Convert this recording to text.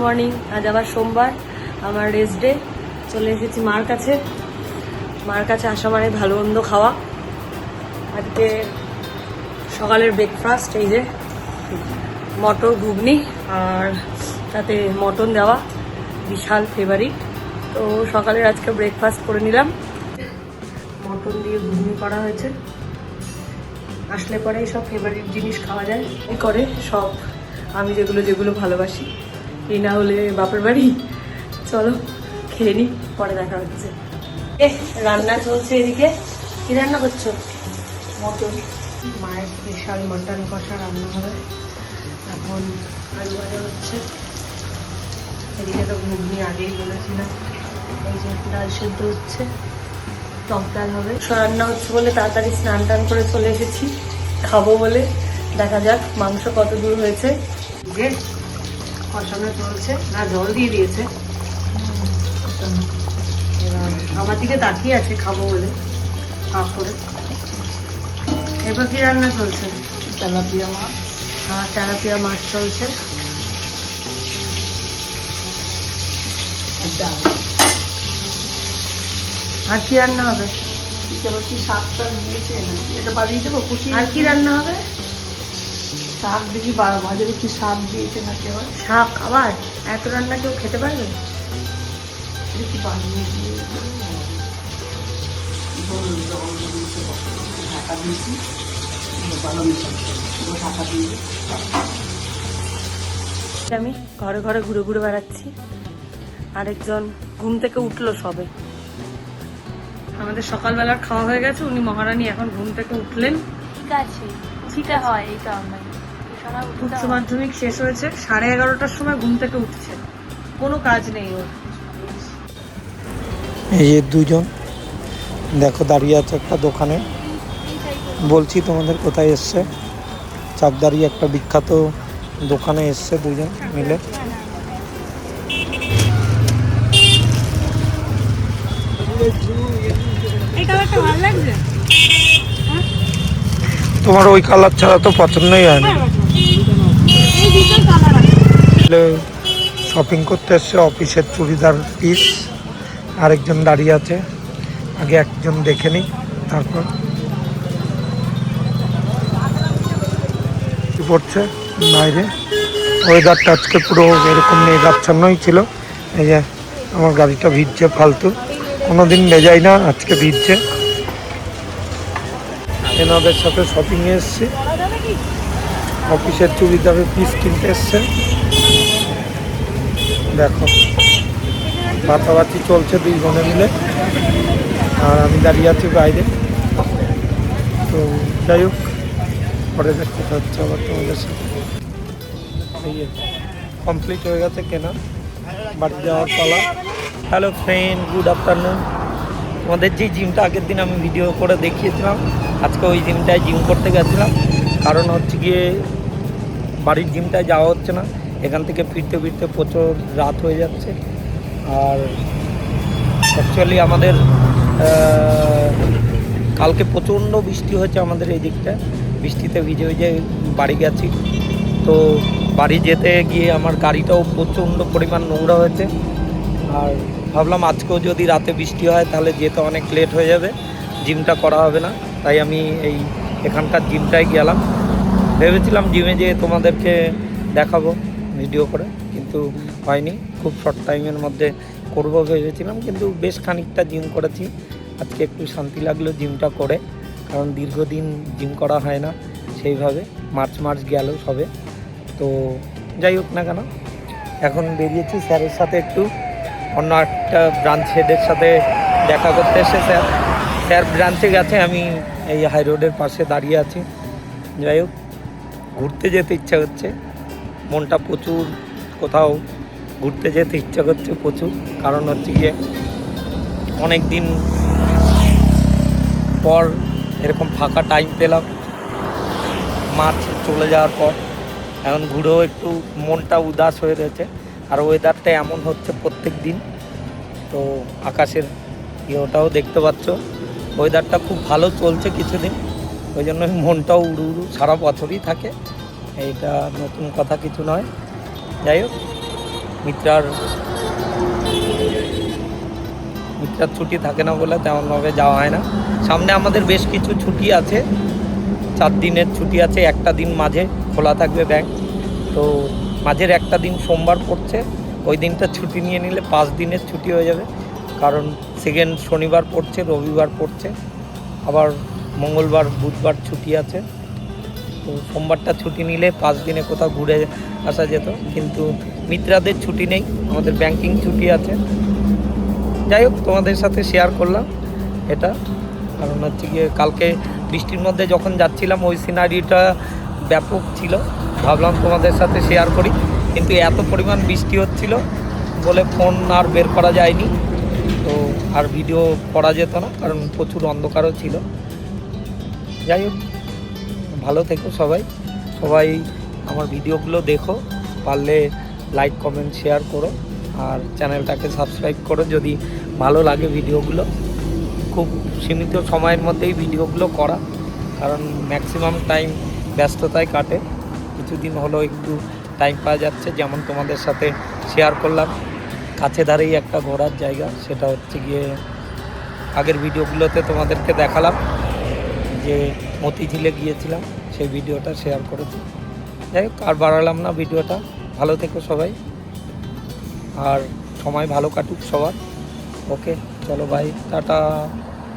Morning. আজ আবার সোমবার, আমার রেস্ট ডে। চলে এসেছি মার কাছে। মার কাছে আসা মানে ভালো মন্দ খাওয়া। আজকে সকালের ব্রেকফাস্ট এই যে মটর ঘুগনি আর তাতে মটন দেওয়া, বিশাল ফেভারিট। তো সকালের আজকে ব্রেকফাস্ট করে নিলাম। মটন দিয়ে ঘুগনি করা হয়েছে। আসলে পরে সব ফেভারিট জিনিস খাওয়া যায় এই করে সব, আমি যেগুলো যেগুলো ভালোবাসি। এই না হলে বাপের বাড়ি। চলো খেয়ে নি, পরে দেখা হচ্ছে। রান্না চলছে এদিকে। কি রান্না করছো? মটন। মায়ের স্পেশাল মটন কষা রান্না হবে। এখন আলু ভাজা হচ্ছে। এদিকে তো ঘুগনি আগেই বলেছিলাম। এই যে ডাল সেদ্ধ হচ্ছে, টক ডাল হবে। রান্না হচ্ছে বলে তাড়াতাড়ি স্নান টান করে চলে এসেছি খাবো বলে। দেখা যাক মাংস কত দূর হয়েছে। যে কষানো চলছে, না জল দিয়ে দিয়েছে। এবার আমার দিকে তাকিয়ে আছে খাবো বলে কাপ করে। এবার কি রান্না চলছে? তেলাপিয়া মাছ। হ্যাঁ, তেলাপিয়া মাছ চলছে। আর কি রান্না হবে? শাকটা দিয়েছে, এটা বাড়িয়ে দেবো। আর কি রান্না হবে? শাক দেখি বাজারে কি শাক দিয়েছে না কেউ। শাক আবার? এত রান্না কেউ খেতে পারবে? দেখি বানিয়ে দিয়ে ঢাকা দিয়েছি, ঢাকা দিয়ে আমি ঘরে ঘরে ঘুরে ঘুরে বেড়াচ্ছি। আরেকজন ঘুম থেকে উঠলো সবে। আমাদের সকালবেলার খাওয়া হয়ে গেছে। উনি মহারানী এখন ঘুম থেকে উঠলেন। ঠিক আছে, উঠিতে হয় এই কারণে। উচ্চ মাধ্যমিক শেষ হয়েছে, 11:30টার সময় ঘুম থেকে উঠছে। কোনো কাজ নেই ওর। এই যে দুজন দেখো দাঁড়িয়ে আছে একটা দোকানে। বলছি তোমাদের কোথায় এসছে, চাকদারি একটা বিখ্যাত দোকানে এসছে দুজন মিলে। তোমার ওই কালার ছাড়া তো পছন্দই হয় না। শপিং করতে এসছে অফিসের চুড়িদার পিস। আরেকজন দাঁড়িয়ে আছে, আগে একজন দেখে নিই তারপর। কি পড়ছে বাইরে? ওয়েদারটা আজকে পুরো এরকম মেঘাচ্ছন্নই ছিল। এই যে আমার গাড়িটা ভিজছে ফালতু, কোনোদিন ভেজাই না, আজকে ভিজছে। এনাদের সাথে শপিংয়ে এসছি, অফিসের চুড়িদারের পিস কিনতে এসছে। দেখো বাতাবাতি চলছে দুই বোনে মিলে, আর আমি দাঁড়িয়ে আছি বাইরে। তো যাই হোক, পরে দেখতে হচ্ছে আবার তোমাদের সাথে। এই কমপ্লিট হয়ে গেছে কেনা, বাড়ি যাওয়ার পালা। Hello friend, good afternoon. তোমাদের যে জিমটা আগের দিন আমি ভিডিও করে দেখিয়েছিলাম, আজকে ওই জিমটায় জিম করতে গেছিলাম। কারণ হচ্ছে গিয়ে বাড়ির জিমটায় যাওয়া হচ্ছে না, এখান থেকে ফিরতে ফিরতে প্রচুর রাত হয়ে যাচ্ছে। আর অ্যাকচুয়ালি আমাদের কালকে প্রচণ্ড বৃষ্টি হয়েছে আমাদের এই দিকটা। বৃষ্টিতে ভিজে ভিজে বাড়ি গেছি। তো বাড়ি যেতে গিয়ে আমার গাড়িটাও প্রচণ্ড পরিমাণ নোংরা হয়েছে। আর ভাবলাম আজকেও যদি রাতে বৃষ্টি হয় তাহলে যেতে অনেক লেট হয়ে যাবে, জিমটা করা হবে না। তাই আমি এই এখানকার জিমটায় গেলাম। ভেবেছিলাম জিমে যেয়ে তোমাদেরকে দেখাবো ভিডিও করে, কিন্তু হয়নি। খুব শর্ট টাইমের মধ্যে করবো ভেবেছিলাম, কিন্তু বেশ খানিকটা জিম করেছি। আজকে একটু শান্তি লাগলো জিমটা করে, কারণ দীর্ঘদিন জিম করা হয় না সেইভাবে। মার্চ গেল সবে। তো যাই হোক না কেন, এখন বেরিয়েছি স্যারের সাথে একটু অন্য একটা ব্রাঞ্চ হেডের সাথে দেখা করতে এসে। স্যার ব্রাঞ্চে গেছে, আমি এই হাই রোডের পাশে দাঁড়িয়ে আছি। যাই হোক, ঘুরতে যেতে ইচ্ছা করছে, মনটা প্রচুর কোথাও ঘুরতে যেতে ইচ্ছা করছে প্রচুর। কারণ হচ্ছে গিয়ে অনেক দিন পর এরকম ফাঁকা টাইম পেলাম মার্চ চলে যাওয়ার পর। এখন ঘুরেও একটু মনটা উদাস হয়ে রয়েছে। আর ওয়েদারটা এমন হচ্ছে প্রত্যেক দিন। তো আকাশের ইয়েটাও দেখতে পাচ্ছ, ওয়েদারটা খুব ভালো চলছে কিছুদিন। ওই জন্য মনটাও উড়ু উড়ু সারা বছরই থাকে, এইটা নতুন কথা কিছু নয়। যাই হোক, মিত্রার ছুটি থাকে না বলে তেমনভাবে যাওয়া হয় না। সামনে আমাদের বেশ কিছু ছুটি আছে, 4 দিনের ছুটি আছে, একটা দিন মাঝে খোলা থাকবে ব্যাংক। তো মাঝের একটা দিন সোমবার পড়ছে, ওই দিনটা ছুটি নিয়ে নিলে 5 দিনের ছুটি হয়ে যাবে। কারণ সেকেন্ড শনিবার পড়ছে, রবিবার পড়ছে, আবার মঙ্গলবার বুধবার ছুটি আছে। তো সোমবারটা ছুটি নিলে 5 দিনে কোথাও ঘুরে আসা যেত, কিন্তু মিত্রাদের ছুটি নেই, আমাদের ব্যাংকিং ছুটি আছে। যাই হোক, তোমাদের সাথে শেয়ার করলাম এটা। কারণ হচ্ছে গিয়ে কালকে বৃষ্টির মধ্যে যখন যাচ্ছিলাম ওই সিনারিটা ব্যাপক ছিল, ভাবলাম তোমাদের সাথে শেয়ার করি, কিন্তু এত পরিমাণ বৃষ্টি হচ্ছিল বলে ফোন আর বের করা যায়নি। তো আর ভিডিও করা যেত না, কারণ প্রচুর অন্ধকারও ছিল। যাই হোক, ভালো থেকো সবাই, আমার ভিডিওগুলো দেখো, পারলে লাইক কমেন্ট শেয়ার করো, আর চ্যানেলটাকে সাবস্ক্রাইব করো যদি ভালো লাগে ভিডিওগুলো। খুব সীমিত সময়ের মধ্যেই ভিডিওগুলো করা, কারণ ম্যাক্সিমাম টাইম ব্যস্ততায় কাটে। কিছুদিন হলো একটু টাইম পাওয়া যাচ্ছে, যেমন তোমাদের সাথে শেয়ার করলাম কাছে ধারেই একটা ঘোরার জায়গা, সেটা হচ্ছে গিয়ে আগের ভিডিওগুলোতে তোমাদেরকে দেখালাম যে মতিঝিলে গিয়েছিলাম, সেই ভিডিওটা শেয়ার করেছি। যাই হোক, আর বাড়ালাম না ভিডিওটা। ভালো থেকো সবাই, আর সময় ভালো কাটুক সবার। ওকে, চলো বাই, টাটা।